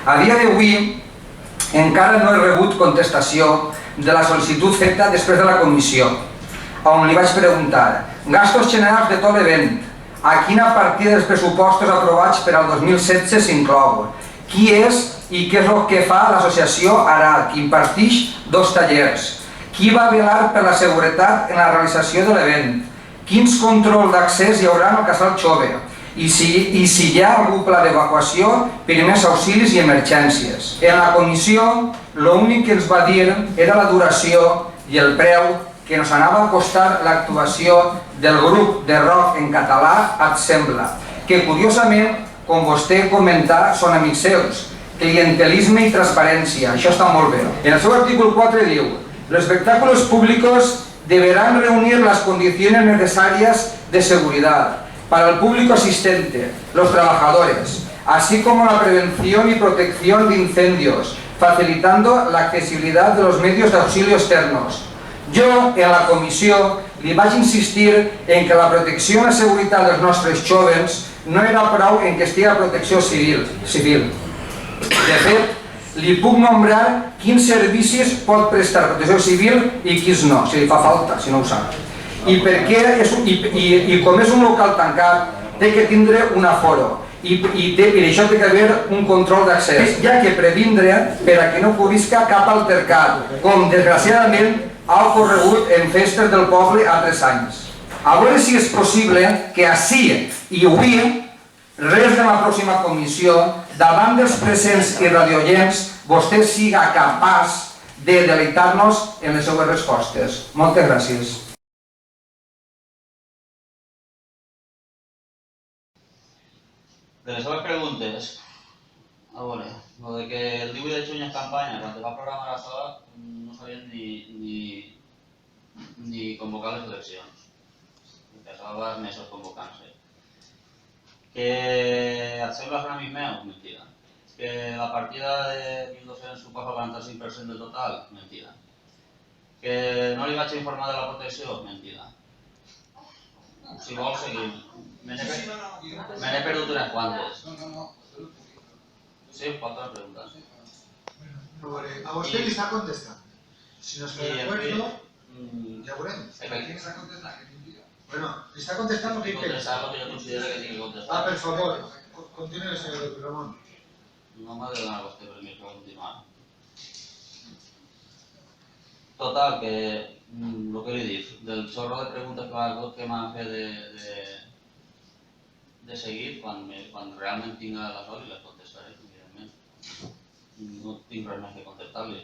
A dia d'avui encara no he rebut contestació de la sol·licitud feta després de la comissió, on li vaig preguntar gastos generals de tot l'event, a quina partida dels pressupostos aprovats per al 2016 s'inclou, qui és i què és el que fa l'associació ARAD, que imparteix 2 tallers, qui va velar per la seguretat en la realització de l'event, quins controls d'accés hi haurà al casal Xove i si hi ha algun pla d'evacuació, primers auxilis i emergències. En la comissió l'únic que ens va dir era la duració i el preu que ens anava a costar l'actuació del grup de rock en català Atsembla, que curiosament, com vostè comenta, són amics seus. Clientelisme i transparència, això està molt bé. En el seu artículo 4 diu: los espectáculos públicos deberán reunir las condiciones necesarias de seguridad para el público asistente, los trabajadores, así como la prevención y protección de incendios, facilitando la accesibilidad de los medios de auxilio externos. Jo, en la comissió, li vaig insistir en que la protecció i la seguretat dels nostres jóvens no era prou en que estigui la protecció civil. De fet, li puc nombrar quins servicis pot prestar protecció civil i quins no, si li fa falta, si no ho sap. I com és un local tancat, té que tindre un aforo i per això té que haver un control d'accés, ja que previndre per a que no ocorrisca cap altercat, com desgraciadament ha ocorregut en festes del poble a 3 anys. A veure si és possible que ací i avui, res de la pròxima comissió, davant dels presents i radioients, vostè siga capaç de deleitar-nos en les seues respostes. Moltes gràcies. De les seves preguntes, a veure, lo de que el 18 de juny en campanya, quan es va programar la sala, no sabien ni convocar les eleccions. Que estava mesos convocant-se. Que et sembla un amic meu? Mentida. Que la partida de 1.200 suposa el 45% del total? Mentida. Que no li vaig informar de la protecció? Mentida. Si vols, seguim. Me n'he perdut unes quantes. Sí, falta una pregunta. A vostè li està contestant. Si no està d'acuerdo, ja ho veurem. Bueno, li està contestant el que pensa. Contestar el que jo considero que tingui que contestar. Per favor, continue, senyor Ramon. No m'ha de donar vostè permís per continuar. Total, que el que li dic, del xorro de preguntes que m'han fet de seguir, quan realment tinc la sort i les contestaré, evidentment. No tinc res més que contestar-li.